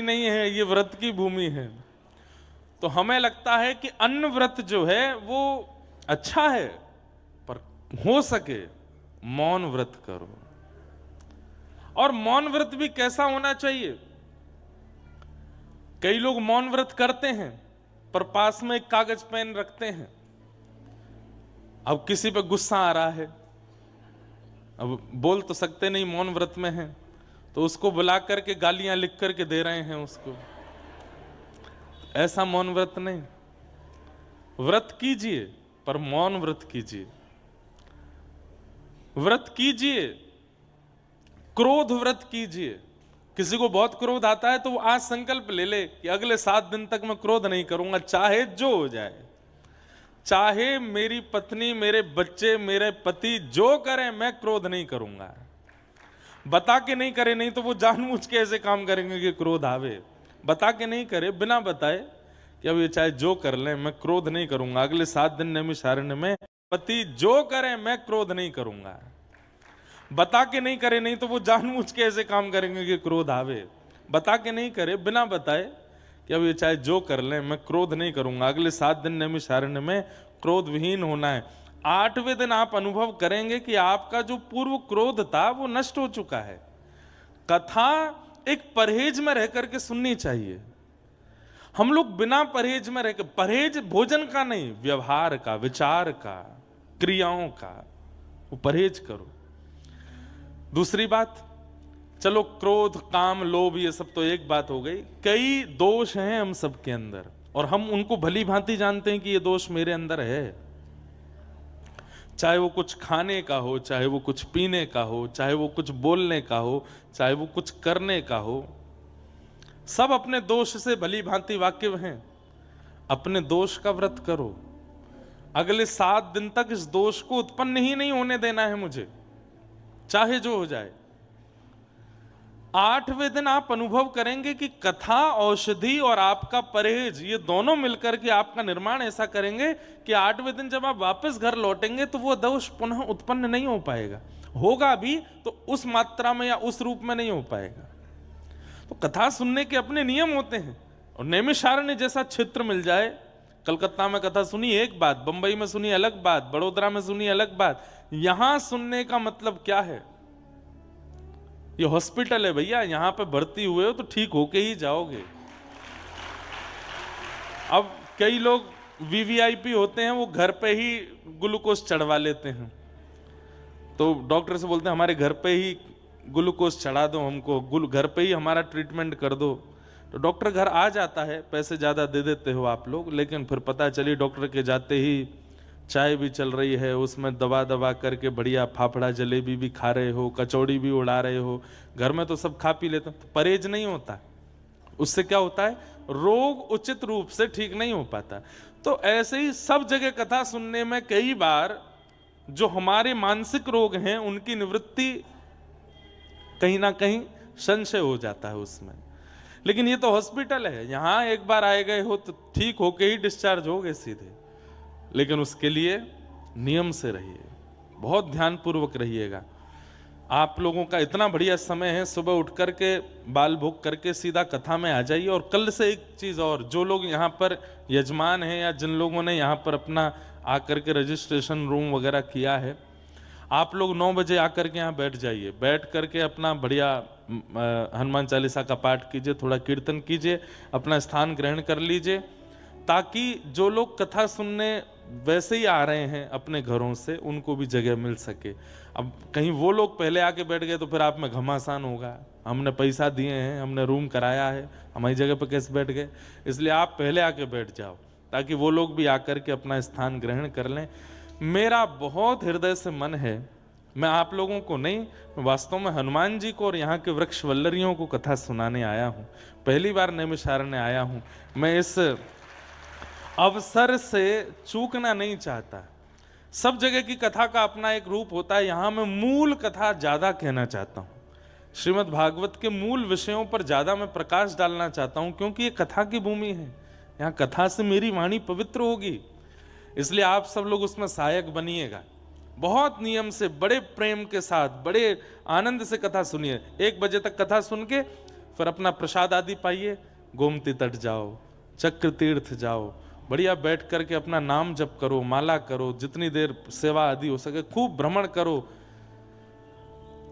नहीं है, ये व्रत की भूमि है। तो हमें लगता है कि अन्न व्रत जो है वो अच्छा है, पर हो सके मौन व्रत करो। और मौन व्रत भी कैसा होना चाहिए? कई लोग मौन व्रत करते हैं पर पास में एक कागज पेन रखते हैं। अब किसी पे गुस्सा आ रहा है, अब बोल तो सकते नहीं, मौन व्रत में है, तो उसको बुला करके गालियां लिख करके दे रहे हैं उसको। ऐसा मौन व्रत नहीं। व्रत कीजिए पर मौन व्रत कीजिए। व्रत कीजिए, क्रोध व्रत कीजिए। किसी को बहुत क्रोध आता है तो वो आज संकल्प ले ले कि अगले 7 दिन तक मैं क्रोध नहीं करूंगा, चाहे जो हो जाए, चाहे मेरी पत्नी, मेरे बच्चे, मेरे पति जो करें, मैं क्रोध नहीं करूंगा। बता के नहीं करे, नहीं तो वो जानबूझ के ऐसे काम करेंगे कि क्रोध आवे। बता के नहीं करे, बिना बताए कि अब ये चाहे जो कर लें, मैं क्रोध नहीं करूंगा। अगले 7 दिन नैमिषारण्य में पति जो करे मैं क्रोध नहीं करूंगा। बता के नहीं करे, नहीं तो वो जानबूझ के ऐसे काम करेंगे कि क्रोध आवे। बता के नहीं करे, बिना बताए कि अब ये चाहे जो कर लें, मैं क्रोध नहीं करूंगा। अगले 7 दिन नैमिषारण्य में क्रोध विहीन होना है। 8वें दिन आप अनुभव करेंगे कि आपका जो पूर्व क्रोध था वो नष्ट हो चुका है। कथा एक परहेज में रह करके सुननी चाहिए। हम लोग बिना परहेज में रहकर, परहेज भोजन का नहीं, व्यवहार का, विचार का, क्रियाओं का, वो परहेज करो। दूसरी बात, चलो क्रोध, काम, लोभ ये सब तो एक बात हो गई। कई दोष हैं हम सबके अंदर और हम उनको भली भांति जानते हैं कि ये दोष मेरे अंदर है। चाहे वो कुछ खाने का हो, चाहे वो कुछ पीने का हो, चाहे वो कुछ बोलने का हो, चाहे वो कुछ करने का हो, सब अपने दोष से भली भांति वाकिफ हैं। अपने दोष का व्रत करो। अगले 7 दिन तक इस दोष को उत्पन्न ही नहीं होने देना है मुझे, चाहे जो हो जाए। 8वें दिन आप अनुभव करेंगे कि कथा, औषधि और आपका परहेज, ये दोनों मिलकर के आपका निर्माण ऐसा करेंगे कि 8वें दिन जब आप वापस घर लौटेंगे तो वो दोष पुनः उत्पन्न नहीं हो पाएगा। होगा भी तो उस मात्रा में या उस रूप में नहीं हो पाएगा। तो कथा सुनने के अपने नियम होते हैं। और नैमिषारण्य जैसा क्षेत्र मिल जाए, कलकत्ता में कथा सुनी एक बात, बंबई में सुनी अलग बात, बड़ोदरा में सुनी अलग बात, यहां सुनने का मतलब क्या है? ये हॉस्पिटल है भैया, यहां पे भर्ती हुए हो तो ठीक होके ही जाओगे। अब कई लोग वीवीआईपी होते हैं, वो घर पे ही ग्लूकोज चढ़वा लेते हैं। तो डॉक्टर से बोलते हैं हमारे घर पे ही ग्लूकोज चढ़ा दो, हमको घर पे ही हमारा ट्रीटमेंट कर दो। तो डॉक्टर घर आ जाता है, पैसे ज्यादा दे देते हो आप लोग, लेकिन फिर पता चली डॉक्टर के जाते ही चाय भी चल रही है, उसमें दबा दबा करके बढ़िया फाफड़ा जलेबी भी खा रहे हो, कचौड़ी भी उड़ा रहे हो। घर में तो सब खा पी लेते हैं, तो परहेज नहीं होता। उससे क्या होता है? रोग उचित रूप से ठीक नहीं हो पाता। तो ऐसे ही सब जगह कथा सुनने में कई बार जो हमारे मानसिक रोग हैं उनकी निवृत्ति कहीं ना कहीं संशय हो जाता है उसमें। लेकिन ये तो हॉस्पिटल है, यहां एक बार आए गए हो तो ठीक होके ही डिस्चार्ज हो गए सीधे। लेकिन उसके लिए नियम से रहिए, बहुत ध्यानपूर्वक रहिएगा। आप लोगों का इतना बढ़िया समय है, सुबह उठ करके बाल भोग करके सीधा कथा में आ जाइए। और कल से एक चीज और, जो लोग यहाँ पर यजमान हैं या जिन लोगों ने यहाँ पर अपना आकर के रजिस्ट्रेशन रूम वगैरह किया है, आप लोग 9 बजे आकर के यहाँ बैठ जाइए। बैठ करके अपना बढ़िया हनुमान चालीसा का पाठ कीजिए, थोड़ा कीर्तन कीजिए, अपना स्थान ग्रहण कर लीजिए, ताकि जो लोग कथा सुनने वैसे ही आ रहे हैं अपने घरों से, उनको भी जगह मिल सके। अब कहीं वो लोग पहले आके बैठ गए तो फिर आप में घमासान होगा, हमने पैसा दिए हैं, हमने रूम कराया है, हमारी जगह पर कैसे बैठ गए। इसलिए आप पहले आके बैठ जाओ ताकि वो लोग भी आकर के अपना स्थान ग्रहण कर लें। मेरा बहुत हृदय से मन है, मैं आप लोगों को नहीं, वास्तव में हनुमान जी को और यहाँ के वृक्ष वल्लरियों को कथा सुनाने आया हूँ। पहली बार नैमिषारण्य आया हूँ। मैं इस अवसर से चूकना नहीं चाहता। सब जगह की कथा का अपना एक रूप होता है, यहाँ मैं मूल कथा ज्यादा कहना चाहता हूँ। श्रीमद् भागवत के मूल विषयों पर ज्यादा मैं प्रकाश डालना चाहता हूँ, क्योंकि ये कथा की भूमि है। यहाँ कथा से मेरी वाणी पवित्र होगी, इसलिए आप सब लोग उसमें सहायक बनिएगा। बहुत नियम से, बड़े प्रेम के साथ, बड़े आनंद से कथा सुनिए। 1 बजे तक कथा सुन के फिर अपना प्रसाद आदि पाइए, गोमती तट जाओ, चक्र तीर्थ जाओ, बढ़िया बैठ करके अपना नाम जप करो, माला करो, जितनी देर सेवा आदि हो सके खूब भ्रमण करो।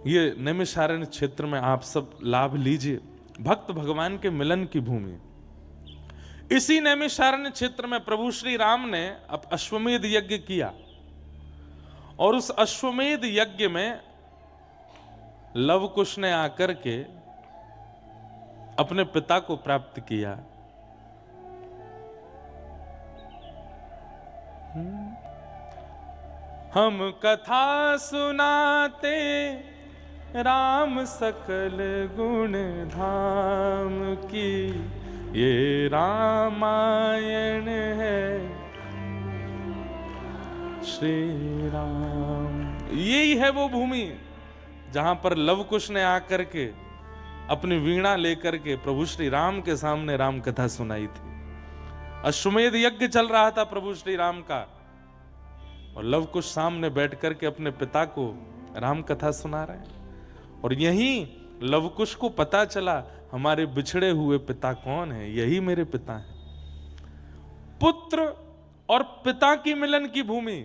ये नैमिषारण्य क्षेत्र में आप सब लाभ लीजिए, भक्त भगवान के मिलन की भूमि। इसी नैमिषारण्य क्षेत्र में प्रभु श्री राम ने अब अश्वमेध यज्ञ किया, और उस अश्वमेध यज्ञ में लव कुश ने आकर के अपने पिता को प्राप्त किया। हम कथा सुनाते राम सकल गुण धाम की, ये रामायण है श्री राम। यही है वो भूमि जहां पर लव कुश ने आकर के अपनी वीणा लेकर के प्रभु श्री राम के सामने राम कथा सुनाई थी। अश्वमेध यज्ञ चल रहा था प्रभु श्री राम का, और लव कुश सामने बैठ करके अपने पिता को राम कथा सुना रहे हैं। और यहीं लव कुश को पता चला हमारे बिछड़े हुए पिता कौन है, यही मेरे पिता हैं। पुत्र और पिता की मिलन की भूमि,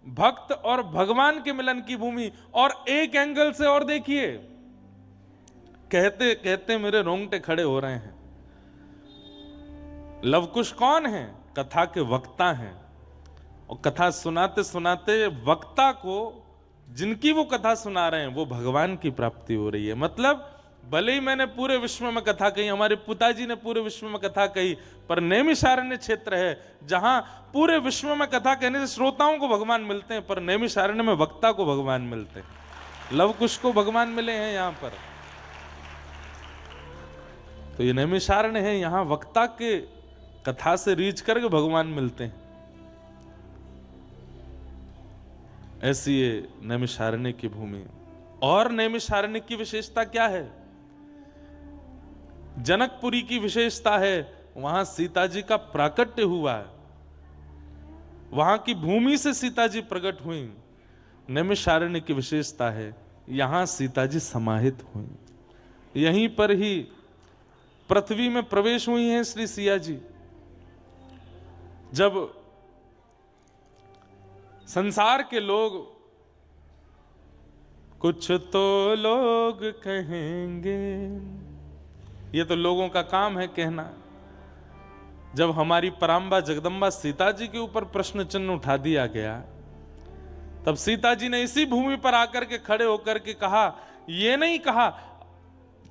भक्त और भगवान के मिलन की भूमि। और एक एंगल से और देखिए, कहते कहते मेरे रोंगटे खड़े हो रहे हैं। लव कुश कौन है? कथा के वक्ता हैं, और कथा सुनाते सुनाते वक्ता को, जिनकी वो कथा सुना रहे हैं, वो भगवान की प्राप्ति हो रही है। मतलब भले ही मैंने पूरे विश्व में कथा कही, हमारे पिताजी ने पूरे विश्व में कथा कही, पर नैमिषारण्य क्षेत्र है जहां पूरे विश्व में कथा कहने से श्रोताओं को भगवान मिलते हैं, पर नैमिषारण्य में वक्ता को भगवान मिलते हैं। लव कुश को भगवान मिले हैं यहां पर। तो ये नैमिषारण्य है, यहां वक्ता के कथा से रीच करके भगवान मिलते हैं। ऐसी ये नैमिषारण्य की भूमि। और नैमिषारण्य की विशेषता क्या है? जनकपुरी की विशेषता है, वहां सीता जी का प्राकट्य हुआ है, वहां की भूमि से सीता जी प्रकट हुई। नैमिषारण्य की विशेषता है, यहां सीता जी समाहित हुई, यहीं पर ही पृथ्वी में प्रवेश हुई हैं श्री सिया जी। जब संसार के लोग, कुछ तो लोग कहेंगे, ये तो लोगों का काम है कहना, जब हमारी पराम्बा जगदम्बा सीता जी के ऊपर प्रश्न चिन्ह उठा दिया गया, तब सीता जी ने इसी भूमि पर आकर के खड़े होकर के कहा, ये नहीं कहा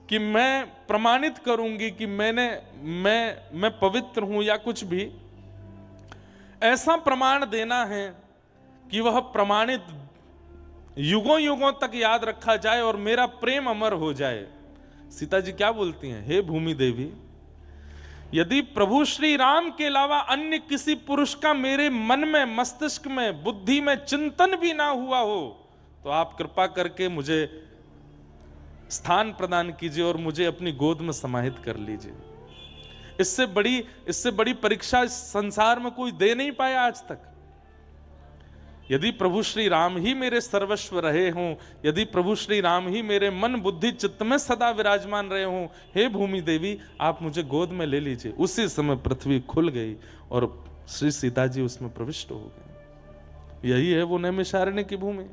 कि मैं प्रमाणित करूंगी कि मैं पवित्र हूं या कुछ भी, ऐसा प्रमाण देना है कि वह प्रमाणित युगों युगों तक याद रखा जाए और मेरा प्रेम अमर हो जाए। सीता जी क्या बोलती हैं? हे भूमि देवी, यदि प्रभु श्री राम के अलावा अन्य किसी पुरुष का मेरे मन में, मस्तिष्क में, बुद्धि में चिंतन भी ना हुआ हो, तो आप कृपा करके मुझे स्थान प्रदान कीजिए और मुझे अपनी गोद में समाहित कर लीजिए। इससे बड़ी परीक्षा इस संसार में कोई दे नहीं पाया आज तक। यदि प्रभु श्री राम ही मेरे सर्वस्व रहे हों, यदि प्रभु श्री राम ही मेरे मन बुद्धि चित्त में सदा विराजमान रहे हों, हे भूमि देवी आप मुझे गोद में ले लीजिए। उसी समय पृथ्वी खुल गई और श्री सीता जी उसमें प्रविष्ट हो गए। यही है वो नैमिषारण्य की भूमि।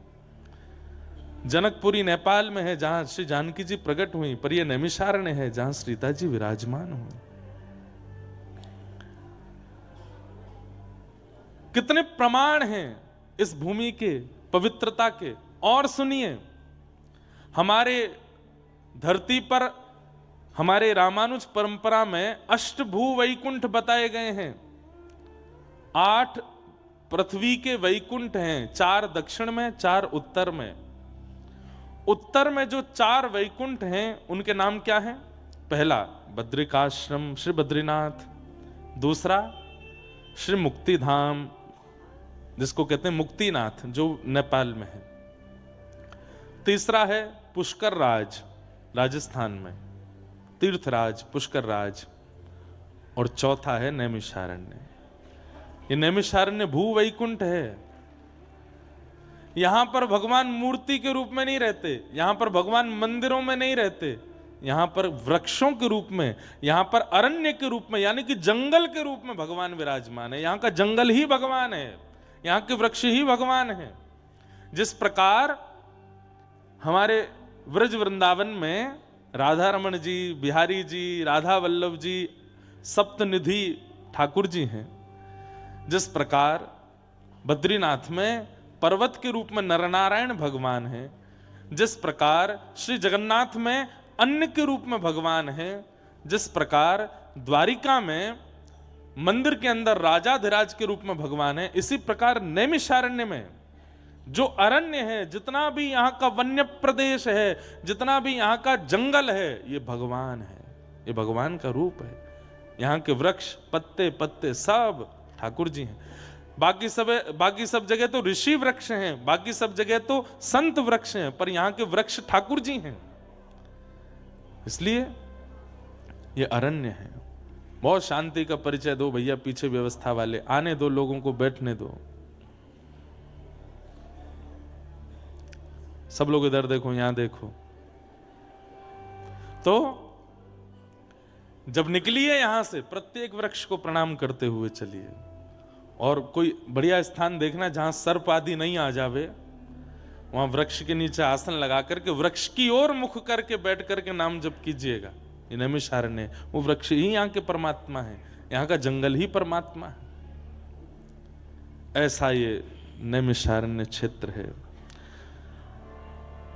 जनकपुरी नेपाल में है जहां श्री जानकी जी प्रकट हुई, पर यह नैमिषारण्य है जहां सीता जी विराजमान हुई। कितने प्रमाण हैं इस भूमि के पवित्रता के। और सुनिए, हमारे धरती पर, हमारे रामानुज परंपरा में अष्टभू वैकुंठ बताए गए हैं। 8 पृथ्वी के वैकुंठ हैं, 4 दक्षिण में, 4 उत्तर में। उत्तर में जो 4 वैकुंठ हैं उनके नाम क्या हैं? पहला बद्रिकाश्रम श्री बद्रीनाथ, दूसरा श्री मुक्तिधाम जिसको कहते हैं मुक्तिनाथ जो नेपाल में है, तीसरा है पुष्कर राज राजस्थान में, तीर्थराज पुष्कर राज, और चौथा है नैमिषारण्य। ये नैमिषारण्य भू वैकुंठ है। यहां पर भगवान मूर्ति के रूप में नहीं रहते, यहां पर भगवान मंदिरों में नहीं रहते, यहाँ पर वृक्षों के रूप में, यहाँ पर अरण्य के रूप में, यानी कि जंगल के रूप में भगवान विराजमान है। यहाँ का जंगल ही भगवान है, यहाँ के वृक्ष ही भगवान है। जिस प्रकार हमारे व्रज वृंदावन में राधा रमण जी, बिहारी जी, राधा वल्लभ जी, सप्तनिधि ठाकुर जी हैं, जिस प्रकार बद्रीनाथ में पर्वत के रूप में नरनारायण भगवान है, जिस प्रकार श्री जगन्नाथ में अन्न के रूप में भगवान है, जिस प्रकार द्वारिका में मंदिर के अंदर राजाधिराज के रूप में भगवान है, इसी प्रकार नैमिषारण्य में जो अरण्य है, जितना भी यहाँ का वन्य प्रदेश है, जितना भी यहाँ का जंगल है, ये भगवान है, ये भगवान का रूप है। यहाँ के वृक्ष, पत्ते पत्ते सब ठाकुर जी हैं। बाकी सब जगह तो ऋषि वृक्ष हैं, बाकी सब जगह तो संत वृक्ष हैं, पर यहाँ के वृक्ष ठाकुर जी हैं। इसलिए ये अरण्य है। बहुत शांति का परिचय दो भैया, पीछे व्यवस्था वाले आने दो, लोगों को बैठने दो। सब लोग इधर देखो, यहां देखो। तो जब निकलिए यहां से, प्रत्येक वृक्ष को प्रणाम करते हुए चलिए, और कोई बढ़िया स्थान देखना जहां सर्प आदि नहीं आ जावे, वहां वृक्ष के नीचे आसन लगा करके वृक्ष की ओर मुख करके बैठ करके नाम जप कीजिएगा। ये नैमिषारण्य, वो वृक्ष ही यहाँ के परमात्मा है, यहाँ का जंगल ही परमात्मा है। ऐसा ये नैमिषारण्य क्षेत्र है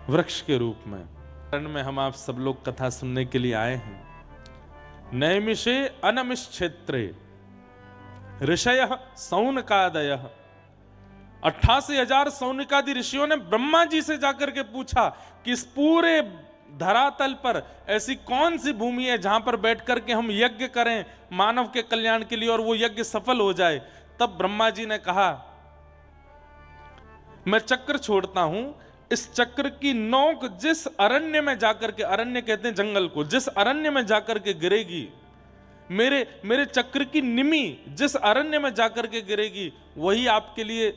वृक्ष के रूप में। हम आप सब लोग कथा सुनने के लिए आए हैं। नैमिषे अनमिष क्षेत्रे ऋषयः सौनकादयः, 88,000 सौनकादि ऋषियों ने ब्रह्मा जी से जाकर के पूछा कि इस पूरे धरातल पर ऐसी कौन सी भूमि है जहां पर बैठ करके हम यज्ञ करें मानव के कल्याण के लिए और वो यज्ञ सफल हो जाए। तब ब्रह्मा जी ने कहा, मैं चक्र छोड़ता हूं, इस चक्र की नोक जिस अरण्य में जाकर के, अरण्य कहते हैं जंगल को, जिस अरण्य में जाकर के गिरेगी, मेरे चक्र की निमी जिस अरण्य में जाकर के गिरेगी, वही आपके लिए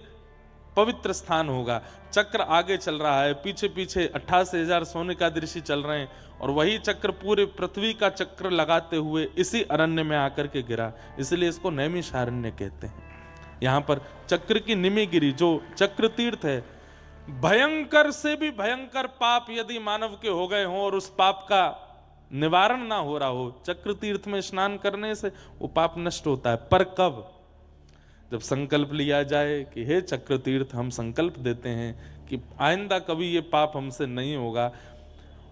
पवित्र स्थान होगा। चक्र आगे चल रहा है, पीछे पीछे 88,000 सोनिकादि ऋषि चल रहे हैं, और वही चक्र पूरे पृथ्वी का चक्र लगाते हुए इसी अरण्य में आकर के गिरा, इसलिए इसको नैमिषारण्य कहते हैं। यहां पर चक्र की निमी गिरी, जो चक्र तीर्थ है। भयंकर से भी भयंकर पाप यदि मानव के हो गए हों और उस पाप का निवारण ना हो रहा हो, चक्र तीर्थ में स्नान करने से वो पाप नष्ट होता है। पर कब? जब संकल्प लिया जाए कि हे चक्र तीर्थ, हम संकल्प देते हैं कि आइंदा कभी ये पाप हमसे नहीं होगा,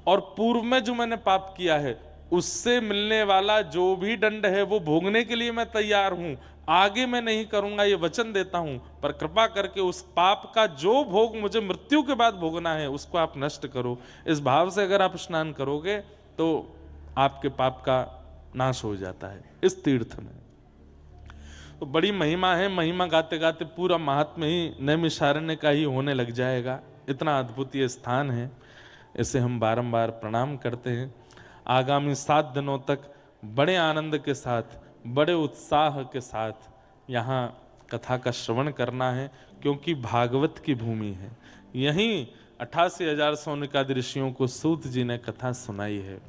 और पूर्व में जो मैंने पाप किया है उससे मिलने वाला जो भी दंड है वो भोगने के लिए मैं तैयार हूं, आगे मैं नहीं करूंगा, ये वचन देता हूं, पर कृपा करके उस पाप का जो भोग मुझे मृत्यु के बाद भोगना है उसको आप नष्ट करो। इस भाव से अगर आप स्नान करोगे तो आपके पाप का नाश हो जाता है इस तीर्थ में। तो बड़ी महिमा है, महिमा गाते गाते पूरा महात्म्य ही नैमिषारण्य का ही होने लग जाएगा। इतना अद्भुत ये स्थान है, इसे हम बारंबार प्रणाम करते हैं। आगामी 7 दिनों तक बड़े आनंद के साथ, बड़े उत्साह के साथ यहाँ कथा का श्रवण करना है, क्योंकि भागवत की भूमि है। यहीं 88,000 सौनिकादि ऋषियों को सूत जी ने कथा सुनाई है।